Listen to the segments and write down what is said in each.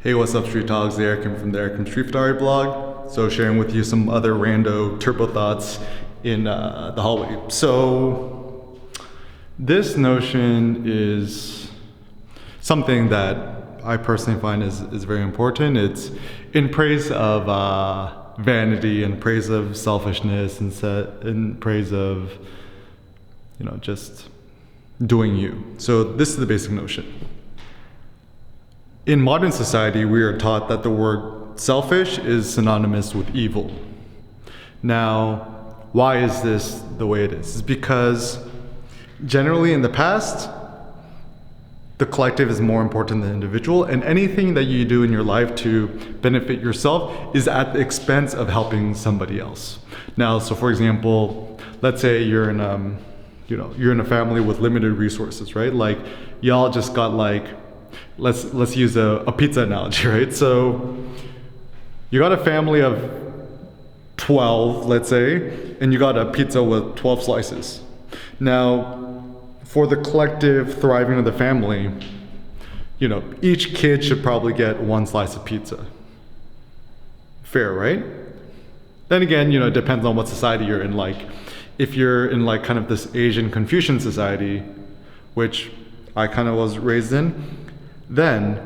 Hey, what's up, Street Talks? The Eric from the Eric Street Photography blog. So, sharing with you some other rando turbo thoughts in the hallway. So, this notion is something that I personally find is very important. It's in praise of vanity, and praise of selfishness, and in praise of just doing you. So, this is the basic notion. In modern society, we are taught that the word selfish is synonymous with evil. Now, why is this the way it is? It's because generally in the past, the collective is more important than the individual, and anything that you do in your life to benefit yourself is at the expense of helping somebody else. Now, so for example, let's say you're in a family with limited resources, right? Like y'all just got let's use a pizza analogy, right? So you got a family of 12, let's say, and you got a pizza with 12 slices. Now, for the collective thriving of the family, each kid should probably get one slice of pizza. Fair, right? Then again, it depends on what society you're in. Like, if you're in kind of this Asian Confucian society, which I kind of was raised in, then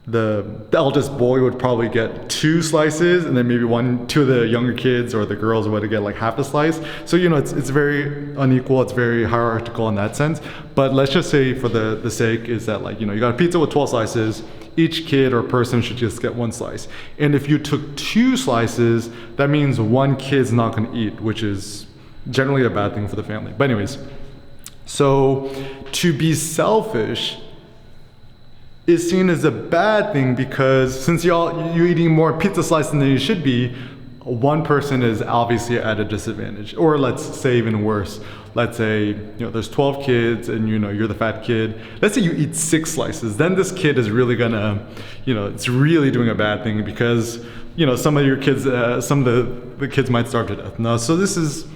the eldest boy would probably get 2 slices, and then maybe two of the younger kids or the girls would get half a slice. So it's very unequal, it's very hierarchical in that sense. But let's just say for the sake is that you got a pizza with 12 slices, each kid or person should just get 1 slice. And if you took 2 slices, that means 1 kid's not going to eat, which is generally a bad thing for the family. But anyways, so to be selfish is seen as a bad thing, because since you're eating more pizza slices than you should be, one person is obviously at a disadvantage. Or let's say even worse, let's say there's 12 kids and you're the fat kid. Let's say you eat 6 slices, then this kid is really gonna it's really doing a bad thing, because some of your kids, some of the kids might starve to death. Now, so this is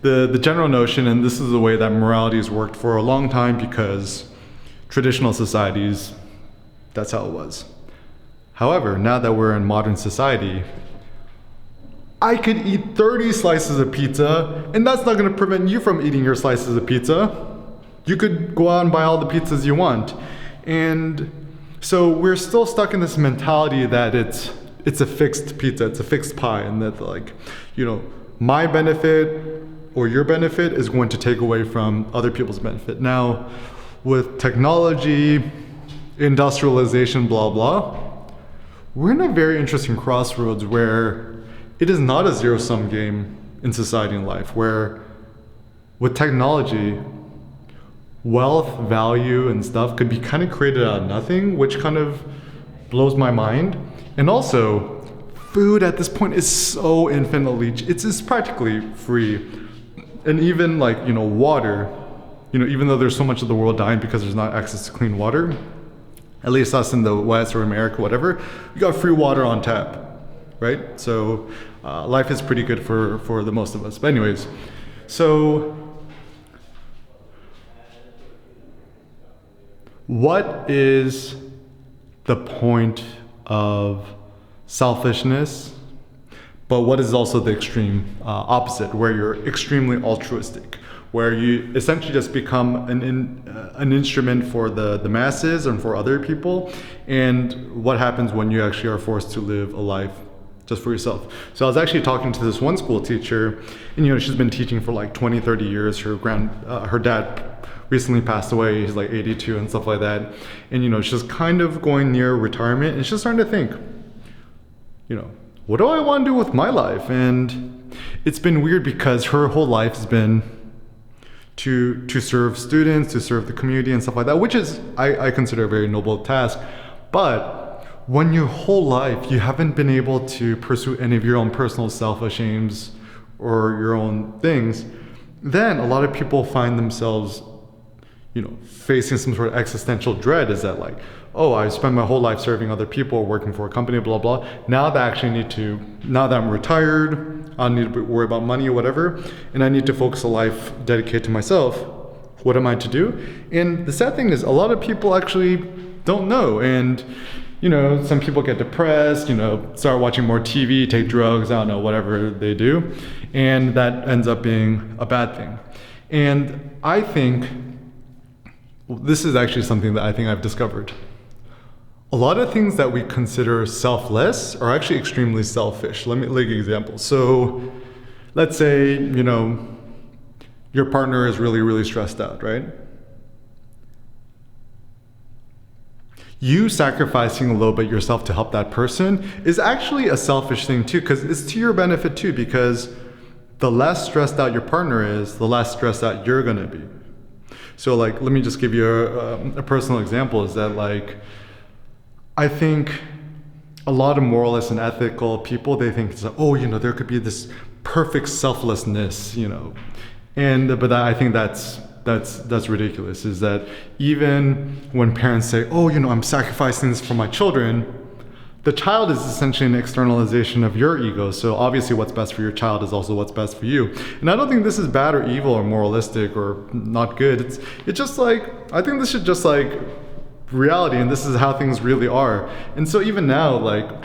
the general notion, and this is the way that morality has worked for a long time, because traditional societies, that's how it was. However, now that we're in modern society, I could eat 30 slices of pizza, and that's not going to prevent you from eating your slices of pizza. You could go out and buy all the pizzas you want. And so we're still stuck in this mentality that it's a fixed pizza, it's a fixed pie, and that my benefit or your benefit is going to take away from other people's benefit. Now, with technology, industrialization, blah, blah, we're in a very interesting crossroads where it is not a zero-sum game in society and life, where with technology, wealth, value, and stuff could be kind of created out of nothing, which kind of blows my mind. And also, food at this point is so infinitely, it's practically free. And even water, even though there's so much of the world dying because there's not access to clean water, at least us in the West or America, whatever, we got free water on tap, right? So life is pretty good for the most of us. But anyways, so what is the point of selfishness? But what is also the extreme opposite, where you're extremely altruistic, where you essentially just become an instrument for the masses and for other people? And what happens when you actually are forced to live a life just for yourself? So I was actually talking to this one school teacher, and she's been teaching for 20, 30 years. Her dad recently passed away. He's 82 and stuff like that. And she's kind of going near retirement, and she's starting to think, what do I want to do with my life? And it's been weird, because her whole life has been to serve students, to serve the community and stuff like that, which is, I consider a very noble task. But when your whole life you haven't been able to pursue any of your own personal selfish aims or your own things, then a lot of people find themselves facing some sort of existential dread. Is that oh, I spent my whole life serving other people, working for a company, blah, blah. Now that I'm retired, I don't need to worry about money or whatever, and I need to focus a life dedicated to myself. What am I to do? And the sad thing is, a lot of people actually don't know. And some people get depressed, start watching more TV, take drugs, I don't know, whatever they do. And that ends up being a bad thing. And I think this is actually something that I think I've discovered. A lot of things that we consider selfless are actually extremely selfish. Let me give an example. So let's say, your partner is really, really stressed out, right? You sacrificing a little bit yourself to help that person is actually a selfish thing too, because it's to your benefit too, because the less stressed out your partner is, the less stressed out you're gonna be. So let me just give you a personal example, is that I think a lot of moralists and ethical people, they think it's there could be this perfect selflessness, but I think that's ridiculous, is that even when parents say, I'm sacrificing this for my children, the child is essentially an externalization of your ego. So obviously what's best for your child is also what's best for you. And I don't think this is bad or evil or moralistic or not good. It's just I think this is just reality, and this is how things really are. And so even now,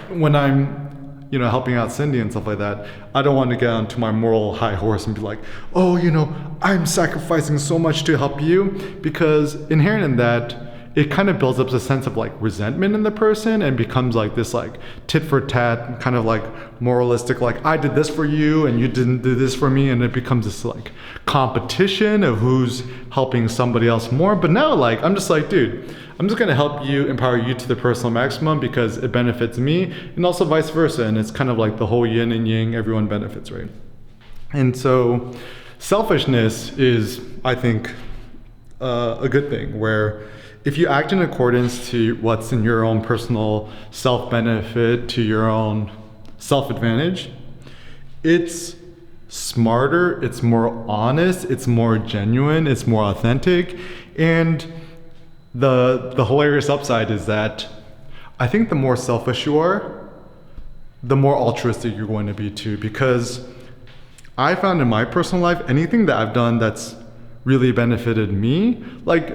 when I'm helping out Cindy and stuff like that, I don't want to get onto my moral high horse and be like, I'm sacrificing so much to help you, because inherent in that, it kind of builds up a sense of resentment in the person and becomes this tit for tat kind of moralistic, I did this for you and you didn't do this for me, and it becomes this competition of who's helping somebody else more. But now I'm just dude, I'm just gonna help you, empower you to the personal maximum because it benefits me, and also vice versa. And it's kind of the whole yin and yang, everyone benefits, right? And so selfishness is, I think, a good thing, where if you act in accordance to what's in your own personal self-benefit, to your own self-advantage, it's smarter, it's more honest, it's more genuine, it's more authentic. And the hilarious upside is that I think the more selfish you are, the more altruistic you're going to be too. Because I found in my personal life, anything that I've done that's really benefited me,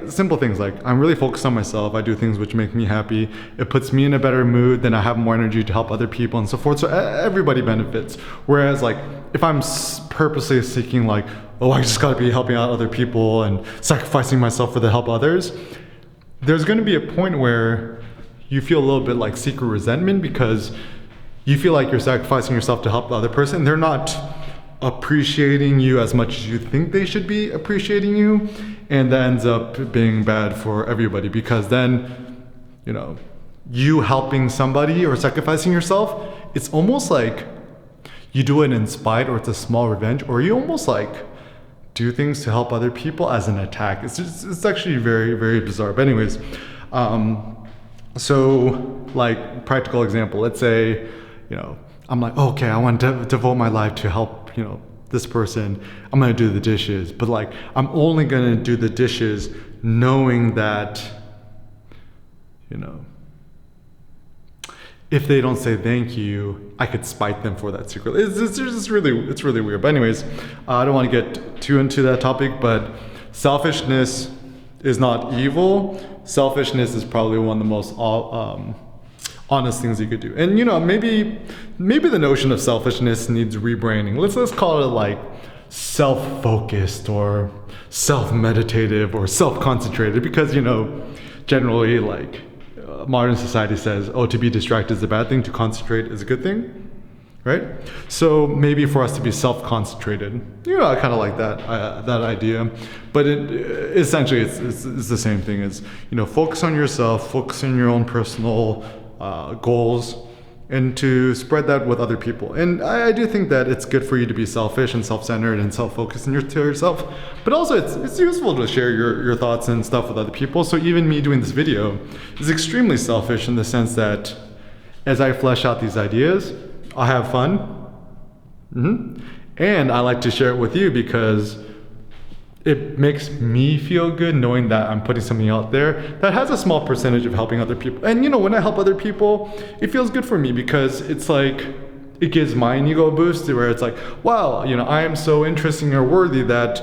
simple things I'm really focused on myself, I do things which make me happy, it puts me in a better mood, then I have more energy to help other people and so forth. So everybody benefits. Whereas if I'm purposely seeking I just gotta be helping out other people and sacrificing myself for the help others, there's gonna be a point where you feel a little bit secret resentment, because you feel you're sacrificing yourself to help the other person. They're not appreciating you as much as you think they should be appreciating you, and that ends up being bad for everybody, because then you helping somebody or sacrificing yourself, it's almost you do it in spite, or it's a small revenge, or you almost do things to help other people as an attack. It's actually very, very bizarre. But anyways, so practical example, let's say I'm okay, I want to devote my life to help this person, I'm gonna do the dishes, but I'm only gonna do the dishes knowing that if they don't say thank you, I could spite them for that secret. It's really weird. But anyways, I don't want to get too into that topic, but selfishness is not evil. Selfishness is probably one of the most honest things you could do. And maybe the notion of selfishness needs rebranding. Let's call it self-focused or self-meditative or self-concentrated, because generally modern society says, to be distracted is a bad thing, to concentrate is a good thing, right? So maybe for us to be self-concentrated, I kind of like that idea. But essentially it's the same thing as focus on yourself, focus on your own personal goals, and to spread that with other people. And I do think that it's good for you to be selfish and self-centered and self-focused to yourself, but also it's useful to share your thoughts and stuff with other people. So even me doing this video is extremely selfish in the sense that as I flesh out these ideas, I have fun, and I like to share it with you because it makes me feel good knowing that I'm putting something out there that has a small percentage of helping other people. And when I help other people, it feels good for me, because it's it gives my ego a boost where it's wow, I am so interesting or worthy that,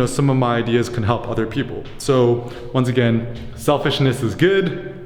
some of my ideas can help other people. So once again, selfishness is good,